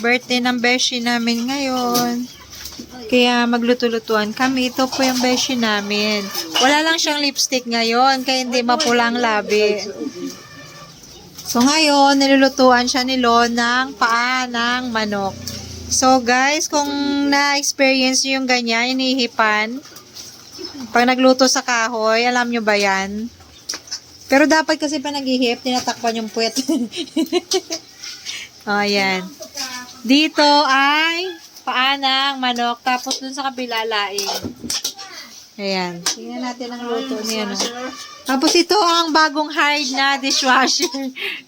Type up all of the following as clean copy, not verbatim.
Birthday ng beshi namin ngayon. Kaya magluto-lutuan kami. Ito po yung beshi namin. Wala lang siyang lipstick ngayon, kaya hindi mapula ang labi. So ngayon, nilulutuan siya ni Lon ng paa ng manok. So guys, kung na-experience nyo yung ganyan, inihipan, pag nagluto sa kahoy, alam nyo ba yan? Pero dapat kasi pa naghihip, tinatakpan yung puwet. O, ayan. Dito ay paa ng manok, tapos dun sa kabila laing. Ayan. Tingnan natin ang luto niya, no? Tapos ito ang bagong hard na dishwasher.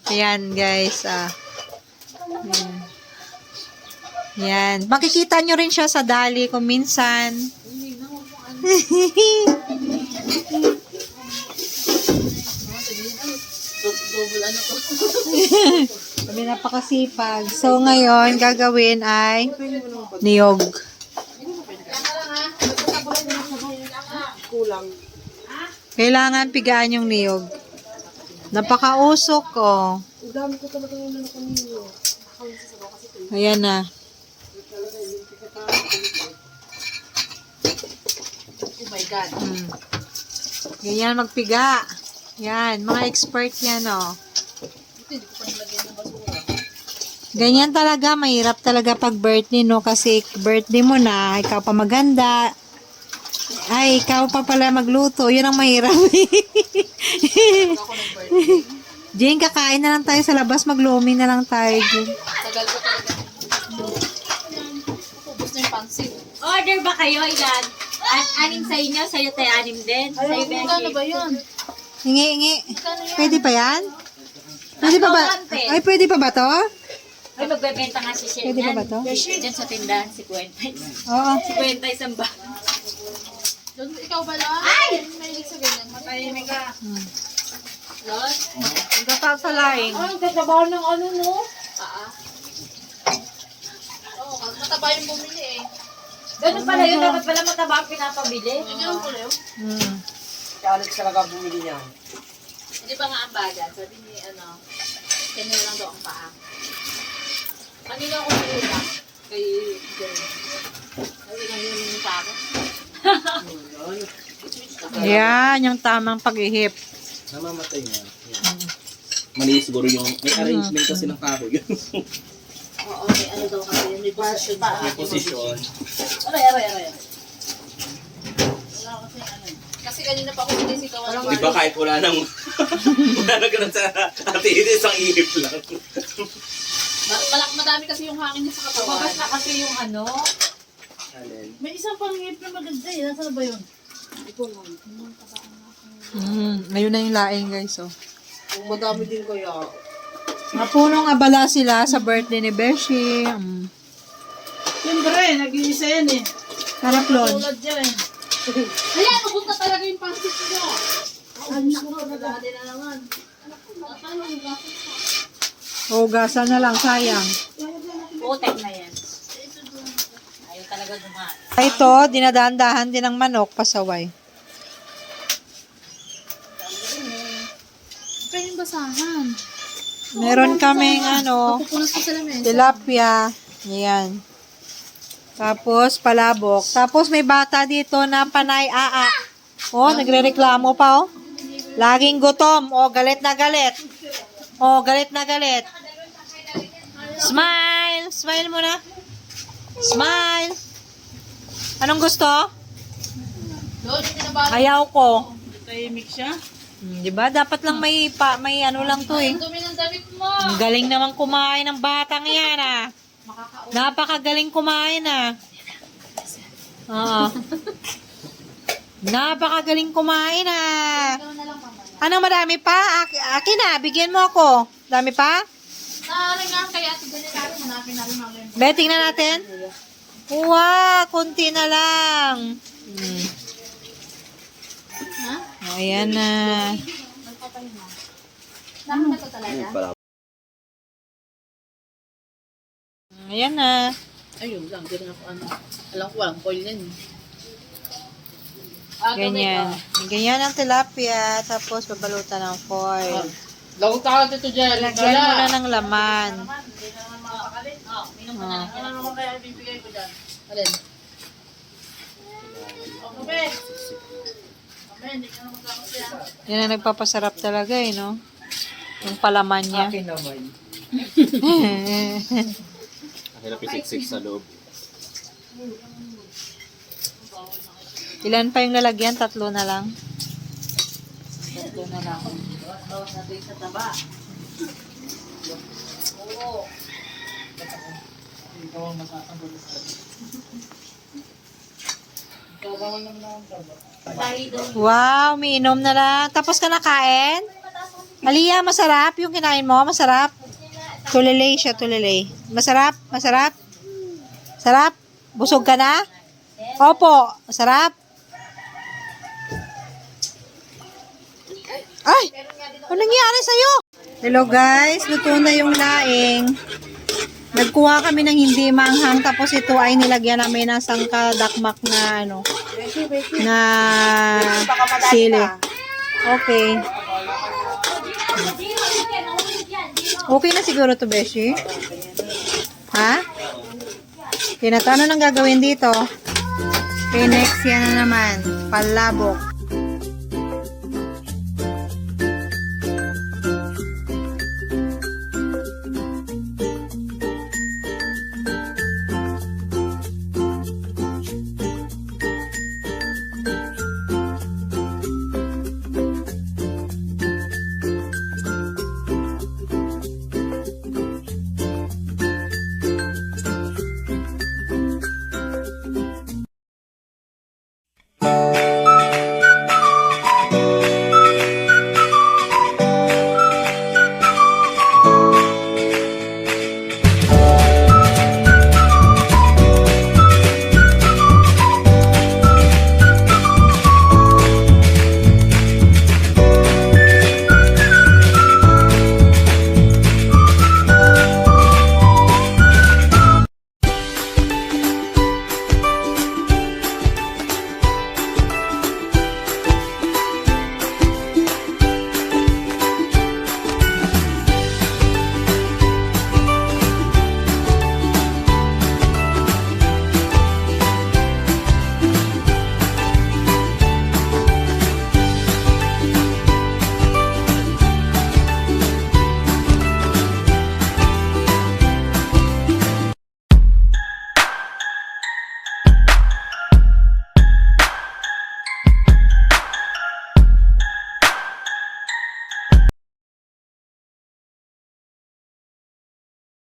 Ayan, guys. Ayan. Ayan. Makikita nyo rin siya sa dali kung minsan. Sabi napakasipag. So, ngayon, gagawin ay niyog. Kailangan pigaan yung niyog. Napakausok, oh. Ayan na. Oh my God. Ganyan magpiga. Yan, mga expert yan, oh. Ganyan talaga, mahirap talaga pag birthday, no? Kasi birthday mo na, ikaw pa maganda. Ay, ikaw pa pala magluto. Yun ang mahirap. Jane, kakain na lang tayo sa labas. Maglumi na lang tayo, Jane. Tagal ko talaga. Ubus na yung pansit. Order ba kayo, ilan? Anim sa inyo, sa'yo tayo anim din. Sa'yo, Beshi. Ano ba yun? Hingi. Pwede pa yan? Pwede pa ba? Ay, pwede pa ba to? Ay, magbebenta nga si Shen. Pwede pa ba to? Diyan sa tindahan, si Quentin. Oo. Si Quentin isang ba? Doon, ikaw ba lang? Ay! Mahilig sa ganyan. Matahimik ka. Lord? Ang kasasalaing. Ay, ang tatabaho ng ano, no? Oo, mataba yung bumili eh. Ganun pala yun, dapat pala mataba ang pinapabili. Ganyan pala yun. Alex talaga bumili niya. Hindi ba nga ang bagal? Sabi ni, kanya lang daw ang paa. Kanina ako nila. Kay Jen. Sabi nga yun yung paa ko. Yan, yung tamang pag-ihip. Namamatay niya. Mali siguro yung may arrangement kasi ng kahoy. Oo, may ano daw kasi yun. May position pa. May posisyon. Aray. Wala kasi ano. Kasi kanina pa ako sinisigaw. Di ba kahit wala nang ganun sa ate, hindi isang ihip lang. Madami kasi yung hangin niya sa katawan. Babas na kasi yung ano. May isang pangihip na maganda eh. Nasaan ba yun? Ngayon na yung laing, guys, oh. Madami din kaya. Mapunong abala sila sa birthday ni Beshi. Siyempre, nag-iisa yan eh. Sarap, Lon. Tulad yan eh. Hala, napunta talaga yung pansit niya. Anak ko, nadali na naman. Hugasan na lang, sayang. Putek na yan. Ayaw talaga dumaan. Ito, dinadahan-dahan din ng manok, pasaway. Kaya yung basahan. Meron kaming, Pupunas ko sa lamesa. tilapia. Yan. Tapos, palabok. Tapos, may bata dito na panay aa. Oh, nagre-reklamo pa, oh. Laging gutom. Oh, galit na galit. Oh, galit na galit. Smile! Smile muna. Smile! Anong gusto? Doon, yung pinabalo. Ayaw ko. Tahimik siya. Di ba? Dapat lang may ano lang to eh. Ang dumi ng damit mo. Ang galing naman kumain ng batang yan ah. Napakagaling kumain ah. Oo. Napakagaling kumain ah. Anong madami pa? Akin na, bigyan mo ako. Dami pa? Naaring nga kaya ito ganyan natin. Hanapin natin mga ganyan. Be, tingnan natin. Wow, konti na lang. Ha? Ayan na. Dami na ito talaga. Ayan na. Ayun lang, di rin ako ano. Alam ko walang foil yan eh. Ganyan. Ganyan ang tilapia. Tapos babalutan ng foil. Lagong takot ito dyan. Lagyan mo na ng laman. Hindi na naman makakalit. Oh, Inom ka na lang yan. Ano naman kaya ibibigay ko dyan? Alin? Ako, be. Kami, hindi ka na magkakasya. Yan ang nagpapasarap talaga eh, no? Yung palaman niya. Akin naman. Akin na pisik-sik sa loob. Ilan pa yung lalagyan? 3 na lang. 3 na lang. Bawas natin sa taba. Oo. Ikaw ang masasagot sa atin. Ikaw ba man naman ang taba? Wow, umiinom na lang. Tapos ka na kain? Aliyah, masarap yung kinain mo? Masarap? Tulilay siya, tulilay. Masarap? Masarap? Sarap? Busog ka na? Opo, masarap? Ay! Ano nangyari sa'yo? Hello guys, luto na yung laing. Nagkuha kami ng hindi manghang, tapos ito ay nilagyan namin ng sangkadakmak na ano, na sili. Okay. Okay na siguro to, Beshi? Ha? Tinato, ano nang gagawin dito? Okay, next yan na naman. Palabok.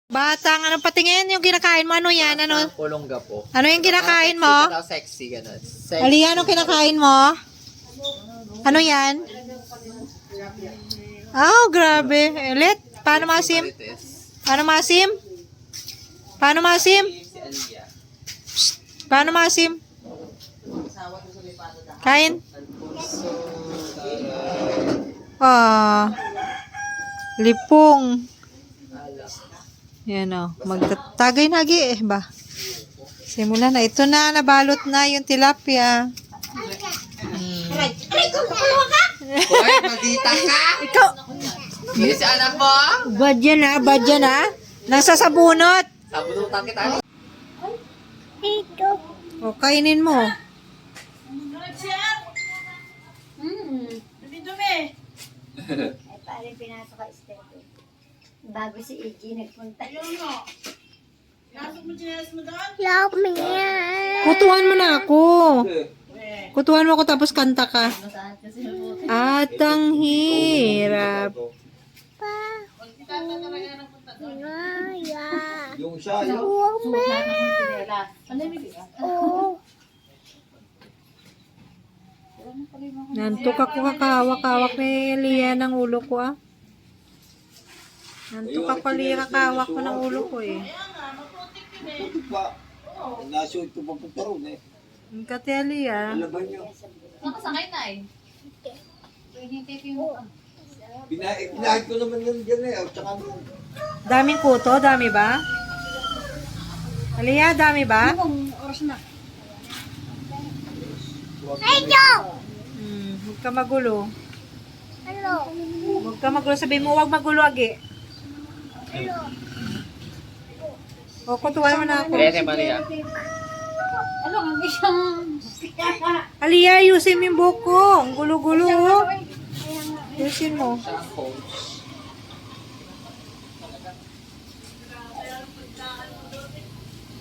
Batang, ano patingin yung kinakain mo? Ano yan? Ano? Pulongga po. Ano yung kinakain mo? Sexy, gano'n. Sexy. Aliyah, anong kinakain mo? Ano yan? Oh, grabe. Ulit. Paano masim? Paano masim? Paano masim? Paano masim? Kain? Ah. Lipong. Yan o. Magtatagay na agi eh ba? Simula na. Ito na. Nabalot na yung tilapia. Hoy, magita ka! Ikaw. Yes, anak mo! Bad yan ha. Bad yan ha. Nasa sabunot. Sabunutan kita. O, kainin mo. Dumi-dumi. Ay, parang pinasok ka step. Bago si Iggy nagpunta. Ayun mo. Nasok mo chinelas mo doon? Kutuhan mo na ako. Kutuhan mo ako tapos kanta ka. At ang hirap. Yung siya, yung... Nantok ako kakawak-kawak ni Lia ng ulo ko ah. Nantok ako kakawak ko ng ulo ko eh. Nasyo ito papunta ron eh. Ang kati Lia. Laban nyo. Nakasakay na eh. Pinahid ko naman yan dyan eh. At saka nung Daming kuto, dami ba? Lia, dami ba? Huwag ka magulo. Huwag ka magulo. Sabihin mo, huwag magulo agi. O, kutuwan mo na ako. Kaya Maria. Ano, ang isang... Aliyah, ayusin mo yung buhok ko. Ang gulo-gulo, oh. Ayusin mo.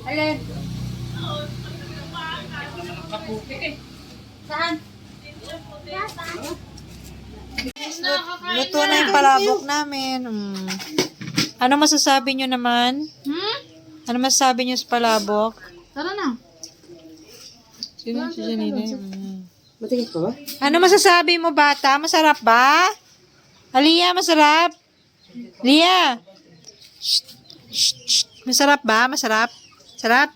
Alin? Saan? Luto na yung palabok namin. Ano masasabi nyo naman? Ano masasabi nyo sa palabok? Tara na. Sino si Janine? Ano masasabi mo, bata? Masarap ba? Aliyah, masarap? Aliyah! Masarap ba? Masarap? Sarap?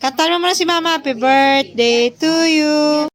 Kantahan mo muna si Mama. Happy birthday to you.